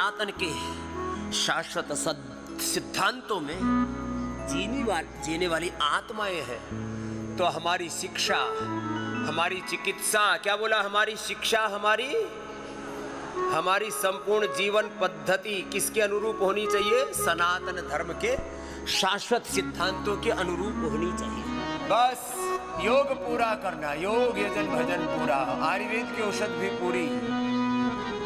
सनातन के शाश्वत सिद्धांतों में जीने वाली आत्माएं हैं, तो हमारी शिक्षा, हमारी चिकित्सा, क्या बोला, हमारी शिक्षा, हमारी संपूर्ण जीवन पद्धति किसके अनुरूप होनी चाहिए? सनातन धर्म के शाश्वत सिद्धांतों के अनुरूप होनी चाहिए। बस योग पूरा करना, योग यजन भजन पूरा, आयुर्वेद की औषध भी पूरी,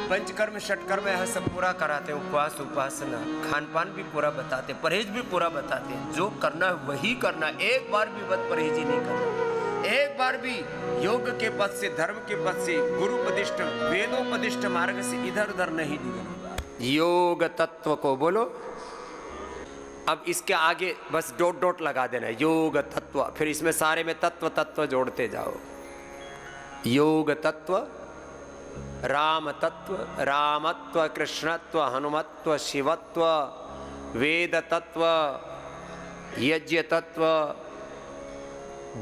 पंचकर्म षटकर्म यह सब पूरा कराते, उपवास उपासना, खान पान भी पूरा बताते, परहेज भी पूरा बताते। जो करना है वही करना, एक बार भी बद परहेजी नहीं करना, एक बार भी योग के पद से, धर्म के पद से, गुरुपदिष्ट वेदोपदिष्ट मार्ग से इधर उधर नहीं निकलना। योग तत्व को बोलो। अब इसके आगे बस डॉट डॉट लगा देना, योग तत्व, फिर इसमें सारे में तत्व तत्व जोड़ते जाओ। योग तत्व, राम तत्व, रामत्व, कृष्णत्व, हनुमत्व, शिवत्व, वेद तत्व, यज्ञ तत्व,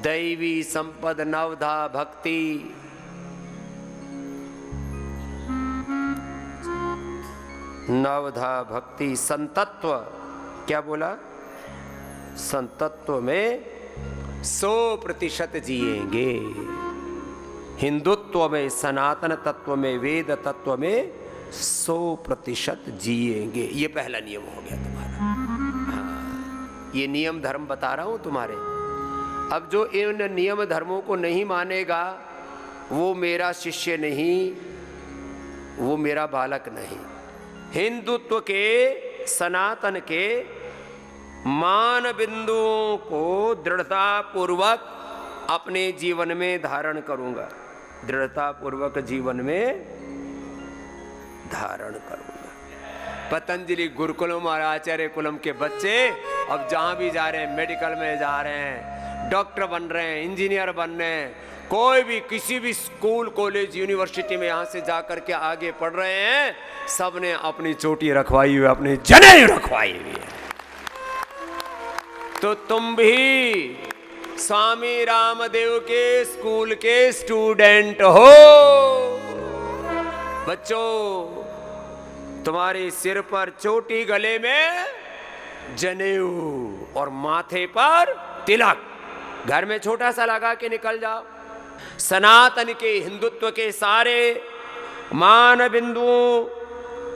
दैवी संपद, नवधा भक्ति, नवधा भक्ति, संतत्व, क्या बोला? संतत्व में 100% जिएंगे, हिंदुत्व में, सनातन तत्व में, वेद तत्व में 100% जिएंगे। ये पहला नियम हो गया तुम्हारा। हाँ, ये नियम धर्म बता रहा हूं तुम्हारे। अब जो इन नियम धर्मों को नहीं मानेगा वो मेरा शिष्य नहीं, वो मेरा बालक नहीं। हिंदुत्व के, सनातन के मान बिंदुओं को दृढ़ता पूर्वक अपने जीवन में धारण करूंगा, दृढ़ता पूर्वक जीवन में धारण करूंगा। पतंजलि गुरुकुलम और आचार्य कुलम के बच्चे अब जहां भी जा रहे हैं, मेडिकल में जा रहे हैं, डॉक्टर बन रहे हैं, इंजीनियर बन रहे हैं, कोई भी किसी भी स्कूल कॉलेज यूनिवर्सिटी में यहां से जाकर के आगे पढ़ रहे हैं, सबने अपनी चोटी रखवाई हुई, अपनी जनेऊ रखवाई हुई है। तो तुम भी स्वामी रामदेव के स्कूल के स्टूडेंट हो। बच्चों, तुम्हारे सिर पर चोटी, गले में जनेऊ और माथे पर तिलक, घर में छोटा सा लगा के निकल जाओ। सनातन के, हिंदुत्व के सारे मान बिंदुओं,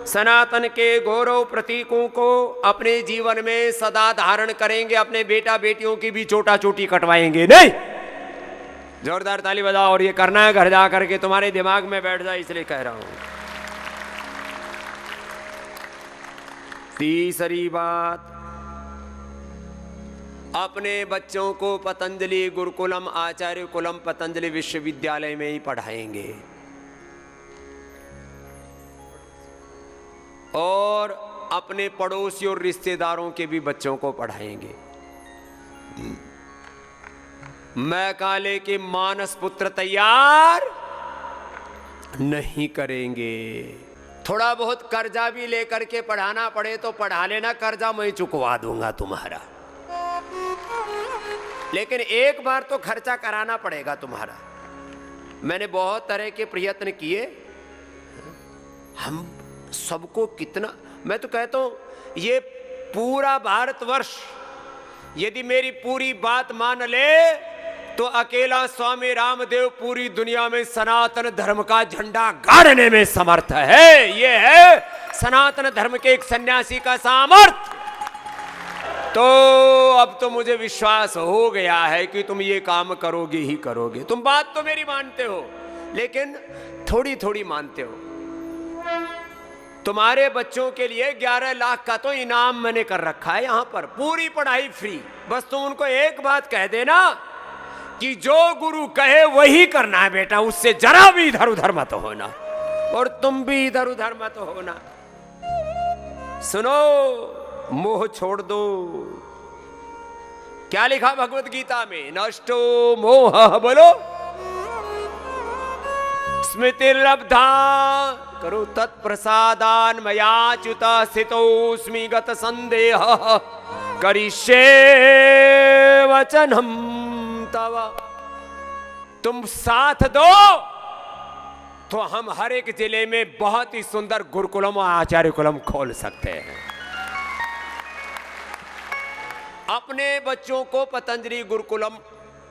सनातन के गौरव प्रतीकों को अपने जीवन में सदा धारण करेंगे। अपने बेटा बेटियों की भी छोटा चोटी कटवाएंगे नहीं। जोरदार ताली बजाओ। और ये करना है घर जा करके, तुम्हारे दिमाग में बैठ जाए, इसलिए कह रहा हूं। तीसरी बात, अपने बच्चों को पतंजलि गुरुकुलम, आचार्य कुलम, पतंजलि विश्वविद्यालय में ही पढ़ाएंगे और अपने पड़ोसी और रिश्तेदारों के भी बच्चों को पढ़ाएंगे। मैकाले के मानस पुत्र तैयार नहीं करेंगे। थोड़ा बहुत कर्जा भी लेकर के पढ़ाना पड़े तो पढ़ा लेना, कर्जा मैं चुकवा दूंगा तुम्हारा, लेकिन एक बार तो खर्चा कराना पड़ेगा तुम्हारा। मैंने बहुत तरह के प्रयत्न किए, हम सबको कितना, मैं तो कहता हूं ये पूरा भारतवर्ष यदि मेरी पूरी बात मान ले तो अकेला स्वामी रामदेव पूरी दुनिया में सनातन धर्म का झंडा गाड़ने में समर्थ है। ये है सनातन धर्म के एक सन्यासी का सामर्थ्य। तो अब तो मुझे विश्वास हो गया है कि तुम ये काम करोगे ही करोगे। तुम बात तो मेरी मानते हो, लेकिन थोड़ी थोड़ी मानते हो। तुम्हारे बच्चों के लिए 11 लाख का तो इनाम मैंने कर रखा है यहां पर, पूरी पढ़ाई फ्री। बस तुम उनको एक बात कह देना कि जो गुरु कहे वही करना है बेटा, उससे जरा भी इधर उधर मत होना, और तुम भी इधर उधर मत होना। सुनो, मोह छोड़ दो। क्या लिखा भगवत गीता में? नष्टो मोह, बोलो, स्मृतिर्लब्धा करो तत्प्रसादान मयाच्युत स्थितोस्मि गत संदेह करिष्ये वचनम तव। तुम साथ दो तो हम हर एक जिले में बहुत ही सुंदर गुरुकुलम और आचार्य कुलम खोल सकते हैं। अपने बच्चों को पतंजलि गुरुकुलम,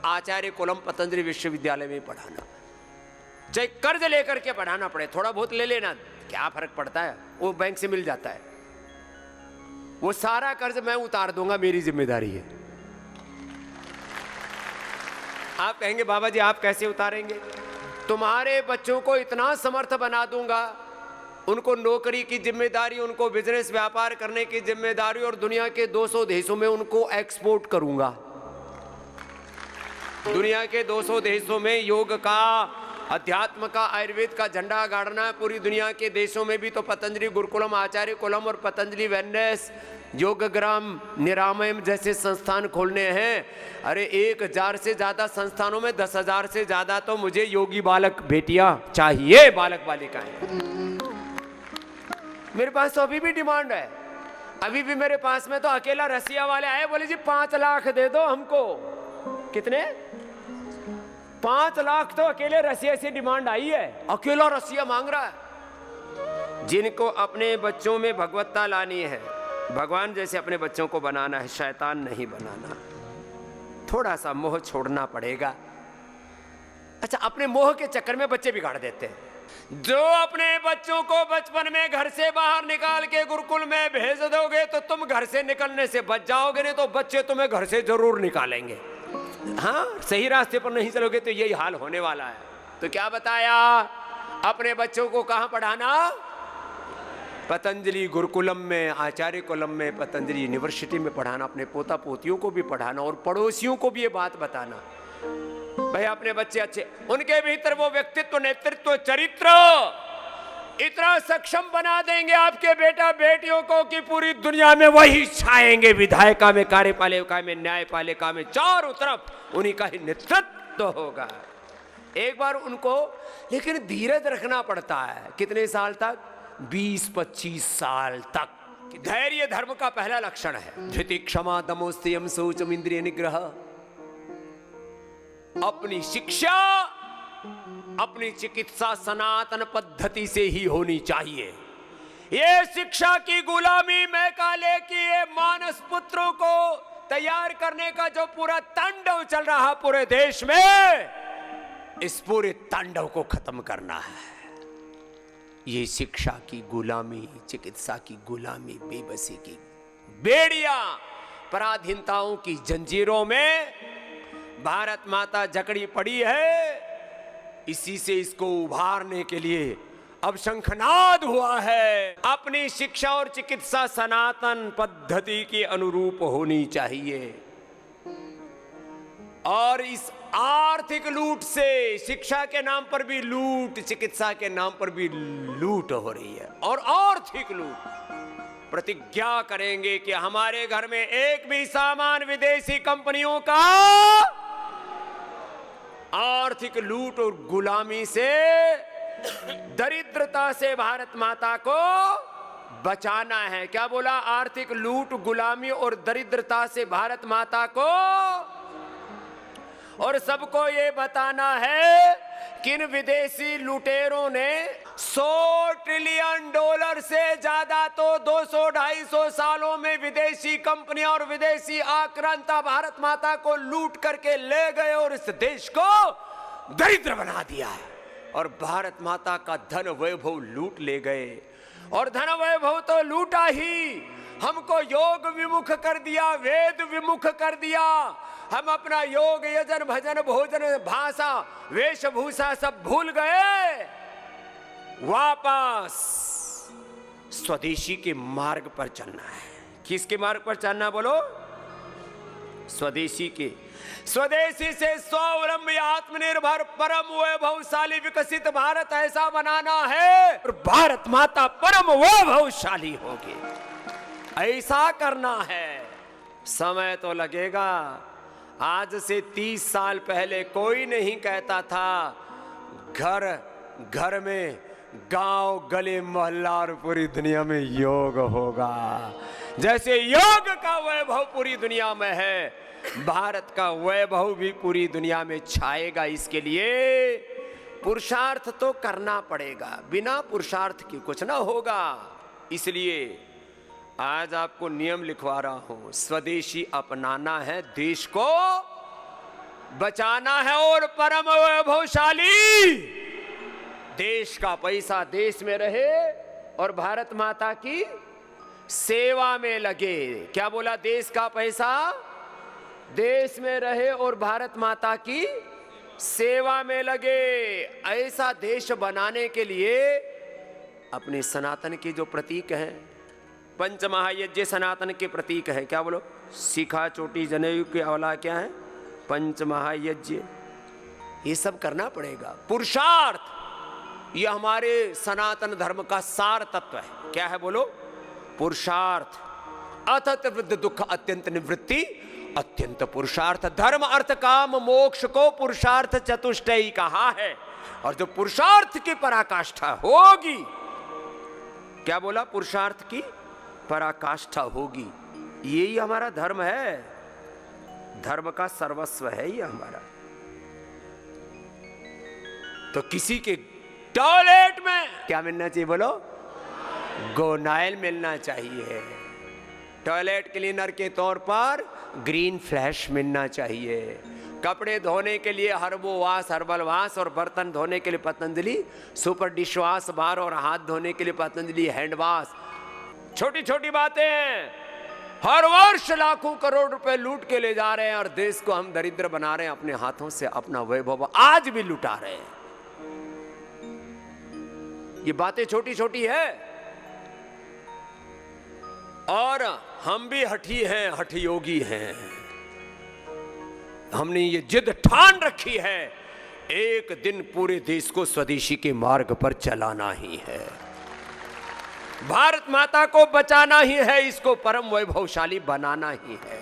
आचार्य कुलम, पतंजलि विश्वविद्यालय में पढ़ाना, चाहे कर्ज लेकर के पढ़ाना पड़े, थोड़ा बहुत ले लेना, क्या फर्क पड़ता है, वो बैंक से मिल जाता है। वो सारा कर्ज मैं उतार दूंगा, मेरी जिम्मेदारी है। आप कहेंगे बाबा जी आप कैसे उतारेंगे? तुम्हारे बच्चों को इतना समर्थ बना दूंगा, उनको नौकरी की जिम्मेदारी, उनको बिजनेस व्यापार करने की जिम्मेदारी, और दुनिया के 200 देशों में उनको एक्सपोर्ट करूंगा। दुनिया के 200 देशों में योग का, अध्यात्म का, आयुर्वेद का झंडा गाड़ना है। पूरी दुनिया के देशों में भी तो पतंजलि गुरुकुलम, आचार्य कुलम और पतंजलि वेलनेस, योगग्राम, निरामयम जैसे संस्थान खोलने हैं। अरे 1000 से ज्यादा संस्थानों में 10,000 से ज्यादा तो मुझे योगी बालक बेटियां चाहिए, बालक बालिकाएं। मेरे पास तो अभी भी डिमांड है। अभी भी मेरे पास में तो अकेला रसिया वाले आए, बोले जी 5 लाख दे दो हमको। कितने? 5 लाख तो अकेले रसिया से डिमांड आई है, अकेला रसिया मांग रहा है। जिनको अपने बच्चों में भगवत्ता लानी है, भगवान जैसे अपने बच्चों को बनाना है, शैतान नहीं बनाना, थोड़ा सा मोह छोड़ना पड़ेगा। अच्छा, अपने मोह के चक्कर में बच्चे बिगाड़ देते हैं। जो अपने बच्चों को बचपन में घर से बाहर निकाल के गुरुकुल में भेज दोगे तो तुम घर से निकलने से बच जाओगे, नहीं तो बच्चे तुम्हें घर से जरूर निकालेंगे। हाँ, सही रास्ते पर नहीं चलोगे तो यही हाल होने वाला है। तो क्या बताया, अपने बच्चों को कहां पढ़ाना? पतंजलि गुरुकुलम में, आचार्य कुलम में, पतंजलि यूनिवर्सिटी में पढ़ाना। अपने पोता पोतियों को भी पढ़ाना और पड़ोसियों को भी ये बात बताना, भाई अपने बच्चे अच्छे, उनके भीतर वो व्यक्तित्व, नेतृत्व, चरित्र इतना सक्षम बना देंगे आपके बेटा बेटियों को कि पूरी दुनिया में वही छाएंगे। विधायिका में, कार्यपालिका में, न्यायपालिका में, चारों तरफ उन्हीं का ही नेतृत्व होगा। एक बार उनको लेकिन धीरज रखना पड़ता है। कितने साल तक? 20-25 साल तक। धैर्य धर्म का पहला लक्षण है। धृति, क्षमा, दमो, संयम, शौचम, इंद्रिय निग्रह। अपनी शिक्षा, अपनी चिकित्सा सनातन पद्धति से ही होनी चाहिए। ये शिक्षा की गुलामी में काले की ये मानस पुत्रों को तैयार करने का जो पूरा तांडव चल रहा पूरे देश में, इस पूरे तांडव को खत्म करना है। ये शिक्षा की गुलामी, चिकित्सा की गुलामी, बेबसी की बेड़ियां, पराधीनताओं की जंजीरों में भारत माता जकड़ी पड़ी है। इसी से इसको उभारने के लिए अब शंखनाद हुआ है। अपनी शिक्षा और चिकित्सा सनातन पद्धति के अनुरूप होनी चाहिए। और इस आर्थिक लूट से, शिक्षा के नाम पर भी लूट, चिकित्सा के नाम पर भी लूट हो रही है। और आर्थिक लूट, प्रतिज्ञा करेंगे कि हमारे घर में एक भी सामान विदेशी कंपनियों का आर्थिक लूट और गुलामी से, दरिद्रता से भारत माता को बचाना है। क्या बोला? आर्थिक लूट, गुलामी और दरिद्रता से भारत माता को, और सबको ये बताना है कि इन विदेशी लुटेरों ने $100 ट्रिलियन से ज्यादा तो 200-250 सालों में विदेशी कंपनियां और विदेशी आक्रांता भारत माता को लूट करके ले गए और इस देश को दरिद्र बना दिया। और भारत माता का धन वैभव लूट ले गए। और धन वैभव तो लूटा ही, हमको योग विमुख कर दिया, वेद विमुख कर दिया। हम अपना योग, यजन, भजन, भोजन, भाषा, वेशभूषा सब भूल गए। वापस स्वदेशी के मार्ग पर चलना है। किसके मार्ग पर चलना बोलो? स्वदेशी के। स्वदेशी से स्वावलंबी, आत्मनिर्भर, परम वैभवशाली विकसित भारत ऐसा बनाना है और भारत माता परम वैभवशाली होगी। ऐसा करना है। समय तो लगेगा। आज से 30 साल पहले कोई नहीं कहता था घर घर में, गांव, गली, मोहल्ला और पूरी दुनिया में योग होगा। जैसे योग का वैभव पूरी दुनिया में है, भारत का वैभव भी पूरी दुनिया में छाएगा। इसके लिए पुरुषार्थ तो करना पड़ेगा, बिना पुरुषार्थ के कुछ ना होगा। इसलिए आज आपको नियम लिखवा रहा हूं, स्वदेशी अपनाना है, देश को बचाना है और परम वैभवशाली देश का पैसा देश में रहे और भारत माता की सेवा में लगे। क्या बोला? देश का पैसा देश में रहे और भारत माता की सेवा में लगे। ऐसा देश बनाने के लिए अपने सनातन के जो प्रतीक हैं, पंच महायज्ञ सनातन के प्रतीक हैं। क्या बोलो? शिखा, चोटी, जनेऊ के अवला क्या है? पंच महायज्ञ। ये सब करना पड़ेगा। पुरुषार्थ ये हमारे सनातन धर्म का सार तत्व है। क्या है बोलो? पुरुषार्थ। अतत वृद्ध दुख अत्यंत निवृत्ति अत्यंत पुरुषार्थ। धर्म अर्थ काम मोक्ष को पुरुषार्थ चतुष्टयी कहा है। और जो पुरुषार्थ की पराकाष्ठा होगी, क्या बोला? पुरुषार्थ की पराकाष्ठा होगी। यही हमारा धर्म है, धर्म का सर्वस्व है ये हमारा। तो किसी के टॉयलेट में क्या मिलना चाहिए बोलो? गोनाइल मिलना चाहिए। टॉयलेट क्लीनर के तौर पर ग्रीन फ्लैश मिलना चाहिए। कपड़े धोने के लिए हर्बो वाश, हर्बल वाश, और बर्तन धोने के लिए पतंजलि सुपर डिश वाश बार, और हाथ धोने के लिए पतंजलि हैंड वाश। छोटी छोटी बातें हैं। हर वर्ष लाखों करोड़ रुपए लूट के ले जा रहे हैं और देश को हम दरिद्र बना रहे हैं अपने हाथों से। अपना वैभव आज भी लुटा रहे हैं। ये बातें छोटी छोटी है और हम भी हठी हैं, हठ योगी हैं। हमने ये जिद ठान रखी है, एक दिन पूरे देश को स्वदेशी के मार्ग पर चलाना ही है। भारत माता को बचाना ही है, इसको परम वैभवशाली बनाना ही है।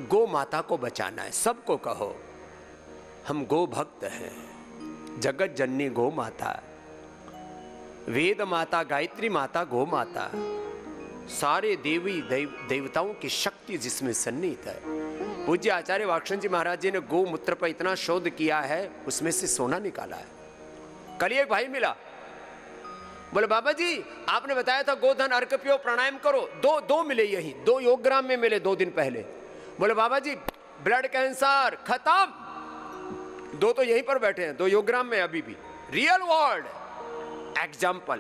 गो माता को बचाना है। सबको कहो हम गो भक्त हैं। जगत जननी गो माता, वेद माता, गायत्री माता, गो माता, सारे देवी देवताओं की शक्ति जिसमें सन्निहित है। पूज्य आचार्य वाक्शन जी महाराज जी ने गोमूत्र पर इतना शोध किया है, उसमें से सोना निकाला है। कल एक भाई मिला, बोले बाबा जी आपने बताया था गोधन अर्घ पियो, प्राणायाम करो। दो मिले, यही 2 योगग्राम में मिले 2 दिन पहले। बोले बाबा जी ब्लड कैंसर खत्म। 2 तो यहीं पर बैठे हैं, 2 योगग्राम में अभी भी। Real world example.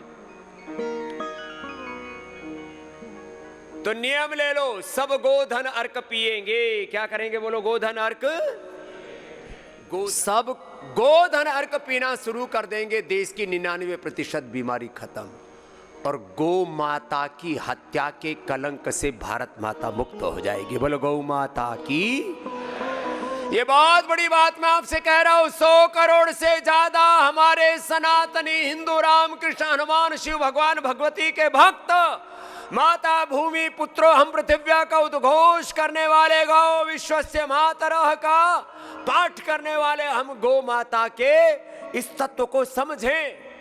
तो नियम ले लो, सब गोधन अर्क पिएंगे। क्या करेंगे बोलो? गोधन अर्क। सब गोधन अर्क पीना शुरू कर देंगे, देश की 99% बीमारी खत्म। और गो माता की हत्या के कलंक से भारत माता मुक्त हो जाएगी। बोलो गौ माता की। ये बहुत बड़ी बात मैं आपसे कह रहा हूं। 100 करोड़ से ज्यादा हमारे सनातनी हिंदू राम कृष्ण हनुमान शिव भगवान भगवती के भक्त, माता भूमि पुत्रो हम पृथिव्या का उद्घोष करने वाले, गौ विश्वस्य मातरः का पाठ करने वाले हम गो माता के इस तत्व को समझें।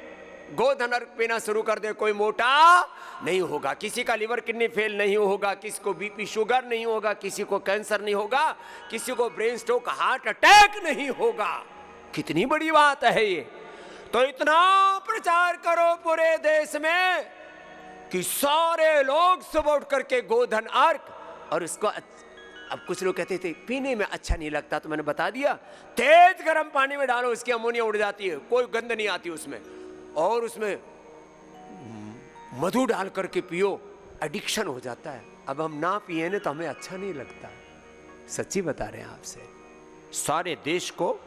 गोधन अर्घ पीना शुरू कर दे, कोई मोटा नहीं होगा, किसी का लिवर किडनी फेल नहीं होगा, किसी को बीपी शुगर नहीं होगा, किसी को कैंसर नहीं होगा, किसी को ब्रेन स्ट्रोक हार्ट अटैक नहीं होगा। कितनी बड़ी बात है ये। तो इतना प्रचार करो पूरे देश में कि सारे लोग सुबह उठ करके गोधन अर्घ। और इसको अब कुछ लोग कहते थे पीने में अच्छा नहीं लगता, तो मैंने बता दिया तेज गर्म पानी में डालो, उसकी अमोनिया उड़ जाती है, कोई गंध नहीं आती उसमें। और उसमें मधु डाल करके पियो, एडिक्शन हो जाता है। अब हम ना पिए ना तो हमें अच्छा नहीं लगता। सच्ची बता रहे हैं आपसे। सारे देश को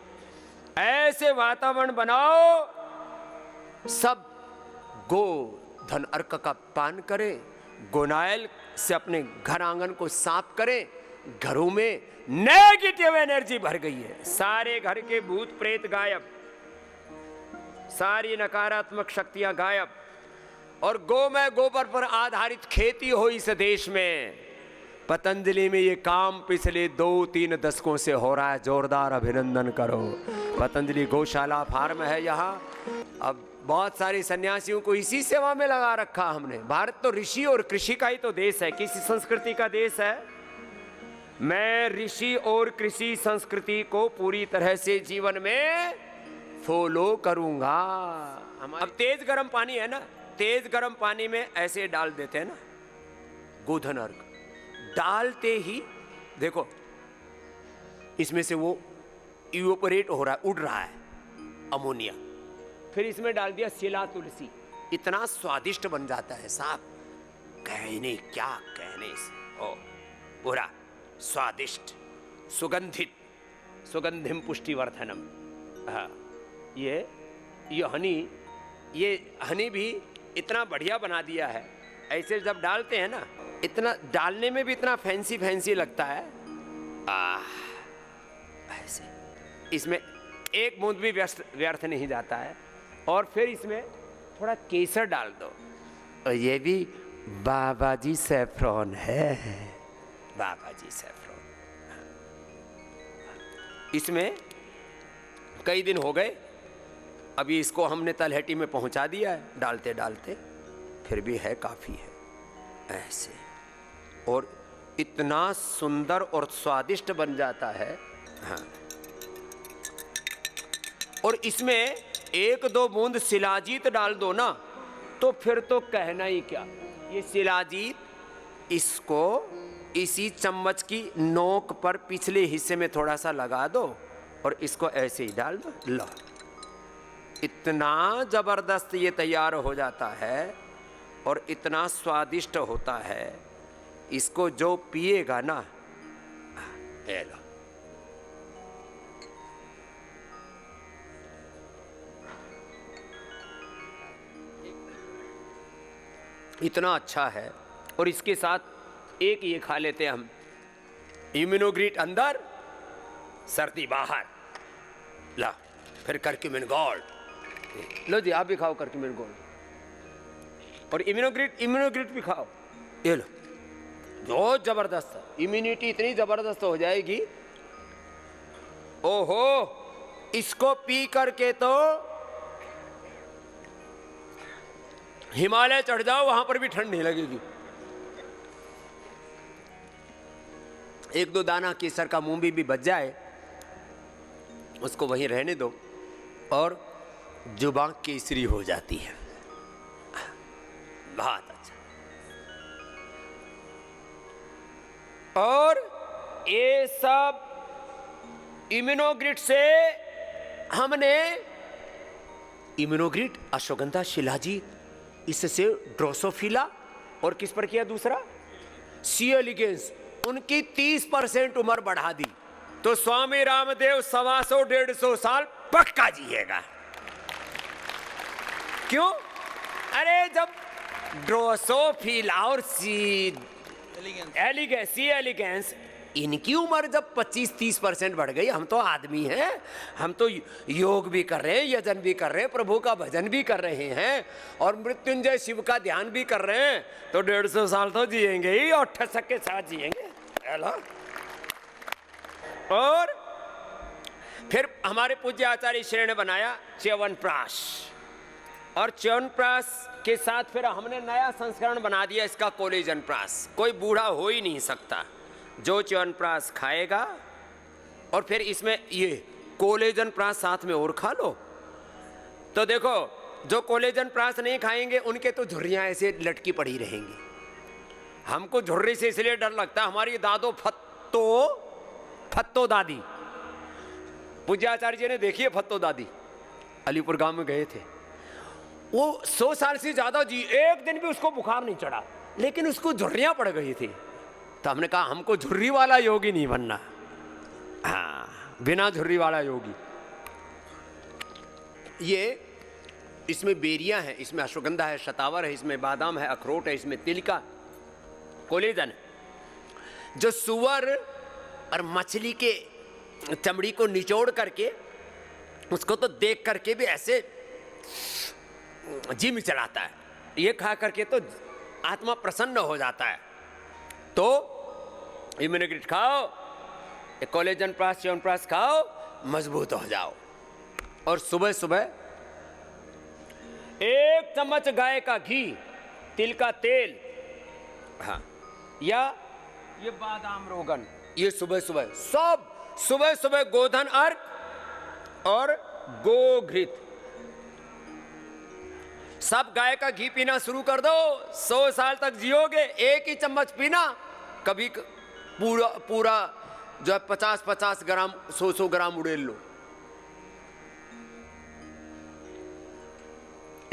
ऐसे वातावरण बनाओ, सब गो धन अर्क का पान करें, गोनाइल से अपने घर आंगन को साफ करें। घरों में नेगेटिव एनर्जी भर गई है, सारे घर के भूत प्रेत गायब, सारी नकारात्मक शक्तियां गायब। और गोमय गोबर पर आधारित खेती हो इस देश में। पतंजलि में ये काम पिछले 2-3 दशकों से हो रहा है। जोरदार अभिनंदन करो। पतंजलि गौशाला फार्म है यहाँ। अब बहुत सारे सन्यासियों को इसी सेवा में लगा रखा हमने। भारत तो ऋषि और कृषि का ही तो देश है, किसी संस्कृति का देश है। मैं ऋषि और कृषि संस्कृति को पूरी तरह से जीवन में फॉलो करूंगा। अब तेज गर्म पानी है ना, तेज गर्म पानी में ऐसे डाल देते हैं ना गोधन अर्घ, डालते ही देखो इसमें से वो इवेपोरेट हो रहा है, उड़ रहा है अमोनिया। फिर इसमें डाल दिया सिला तुलसी, इतना स्वादिष्ट बन जाता है साहब, कहने क्या कहने। ओ पूरा स्वादिष्ट, सुगंधित, सुगंधिम पुष्टिवर्धनम। हाँ, ये हनी भी इतना बढ़िया बना दिया है। ऐसे जब डालते हैं ना, इतना डालने में भी इतना फैंसी फैंसी लगता है। ऐसे इसमें एक बूंद भी व्यर्थ नहीं जाता है। और फिर इसमें थोड़ा केसर डाल दो, और ये भी बाबा जी सैफ्रॉन है, बाबा जी सैफ्रॉन। इसमें कई दिन हो गए, अभी इसको हमने तलहटी में पहुंचा दिया है डालते डालते, फिर भी है काफ़ी है ऐसे, और इतना सुंदर और स्वादिष्ट बन जाता है। हाँ, और इसमें एक दो बूंद शिलाजीत डाल दो ना, तो फिर तो कहना ही क्या। ये शिलाजीत, इसको इसी चम्मच की नोक पर पिछले हिस्से में थोड़ा सा लगा दो, और इसको ऐसे ही डाल दो, लो, इतना जबरदस्त ये तैयार हो जाता है और इतना स्वादिष्ट होता है। इसको जो पिएगा ना, ये लो, इतना अच्छा है। और इसके साथ एक ये खा लेते हैं हम, इम्यूनोग्रीट अंदर, सर्दी बाहर। ला, फिर करक्यूमिन गोल्ड, लो जी आप भी खाओ करक्यूमिन गोल्ड, और इम्यूनोग्रीट भी खाओ, ये लो। बहुत जबरदस्त, इम्यूनिटी इतनी जबरदस्त हो जाएगी। ओहो, इसको पी करके तो हिमालय चढ़ जाओ, वहां पर भी ठंड नहीं लगेगी। एक दो दाना केसर का मूंभी भी बच जाए, उसको वहीं रहने दो, और जुबान केसरी हो जाती है। बहुत अच्छा। और ये सब इम्यूनोग्रिड से हमने, इम्यूनोग्रिड, अश्वगंधा, शिलाजीत, इससे ड्रोसोफिला, और किस पर किया दूसरा, सी एलिगेंस, उनकी 30% उम्र बढ़ा दी। तो स्वामी रामदेव 125-150 साल पक्का जिएगा। क्यों? अरे जब ड्रोसोफिला और सी एलिगेंस, इनकी उम्र जब 25-30% बढ़ गई, हम तो आदमी हैं, हम तो योग भी कर रहे हैं, यजन भी कर रहे हैं, प्रभु का भजन भी कर रहे हैं, और मृत्युंजय शिव का ध्यान भी कर रहे हैं, तो 150 साल तो जिएंगे ही, और ठसक के साथ जिएंगे। और फिर हमारे पूज्य आचार्य श्री ने बनाया च्यवनप्राश, और च्यवनप्राश के साथ फिर हमने नया संस्करण बना दिया इसका, कोलेजन प्राश। कोई बूढ़ा हो ही नहीं सकता जो च्यवनप्राश खाएगा। और फिर इसमें ये कोलेजन प्राश साथ में और खा लो, तो देखो जो कोलेजन प्राश नहीं खाएंगे उनके तो झुर्रियां ऐसे लटकी पड़ी रहेंगी। हमको झुर्री से इसलिए डर लगता है, हमारी दादो फत्तो दादी, पूज्याचार्य जी ने देखी है फत्तो दादी, अलीपुर गांव में गए थे, वो 100 साल से ज्यादा जी, एक दिन भी उसको बुखार नहीं चढ़ा, लेकिन उसको झुर्रियां पड़ गई थी। तो हमने कहा हमको झुर्री वाला योगी नहीं बनना, हाँ, बिना झुर्री वाला योगी। ये इसमें बेरियां हैं, इसमें अश्वगंधा है, शतावर है, इसमें बादाम है, अखरोट है, इसमें तिल का कोलेजन। जो सुअर और मछली के चमड़ी को निचोड़ करके, उसको तो देख करके भी ऐसे जी में चलाता है, ये खा करके तो आत्मा प्रसन्न हो जाता है। तो इम्यूनोग्रिड खाओ, कोलेजन प्राश, च्यवनप्राश खाओ, मजबूत हो जाओ। और सुबह सुबह 1 चम्मच गाय का घी, तिल का तेल, हाँ, या ये बादाम रोगन, ये सुबह सुबह, सब सुबह सुबह गोधन अर्घ और गोघृत। सब गाय का घी पीना शुरू कर दो, 100 साल तक जियोगे। एक ही चम्मच पीना, कभी पूरा जो है 50-50 ग्राम 100 ग्राम उड़ेल लो,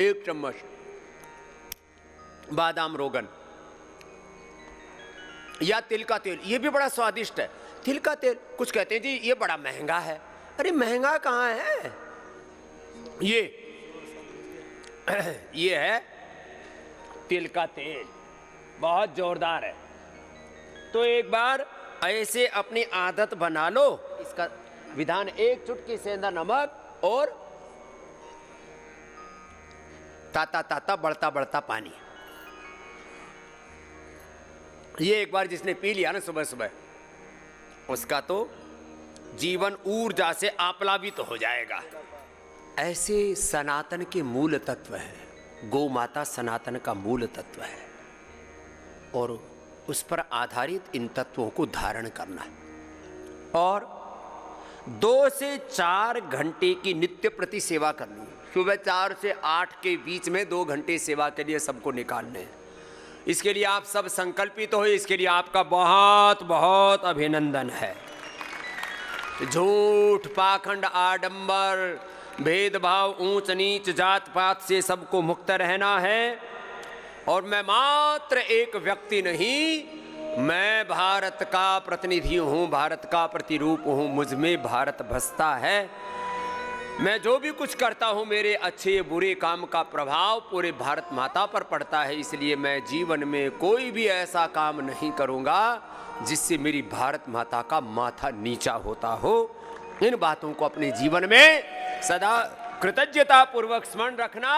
1 चम्मच। बादाम रोगन या तिल का तेल, ये भी बड़ा स्वादिष्ट है। तिल का तेल, कुछ कहते हैं जी ये बड़ा महंगा है। अरे महंगा कहाँ है, ये है तिल का तेल, बहुत जोरदार है। तो एक बार ऐसे अपनी आदत बना लो। इसका विधान, 1 चुटकी सेंधा नमक और ताता ताता बढ़ता बढ़ता पानी। ये एक बार जिसने पी लिया ना सुबह सुबह, उसका तो जीवन ऊर्जा से आप्लावित तो हो जाएगा। ऐसे सनातन के मूल तत्व है। गौ माता सनातन का मूल तत्व है और उस पर आधारित इन तत्वों को धारण करना है। और 2 से 4 घंटे की नित्य प्रति सेवा करनी है। सुबह 4 से 8 के बीच में 2 घंटे सेवा के लिए सबको निकालने हैं। इसके लिए आप सब संकल्पित हो, इसके लिए आपका बहुत बहुत अभिनंदन है। झूठ, पाखंड, आडंबर, भेदभाव, ऊंच नीच, जात पात से सबको मुक्त रहना है। और मैं मात्र एक व्यक्ति नहीं, मैं भारत का प्रतिनिधि हूं, भारत का प्रतिरूप हूं। मुझ में भारत बसता है। मैं जो भी कुछ करता हूं, मेरे अच्छे बुरे काम का प्रभाव पूरे भारत माता पर पड़ता है। इसलिए मैं जीवन में कोई भी ऐसा काम नहीं करूंगा जिससे मेरी भारत माता का माथा नीचा होता हो। इन बातों को अपने जीवन में सदा कृतज्ञता पूर्वक स्मरण रखना।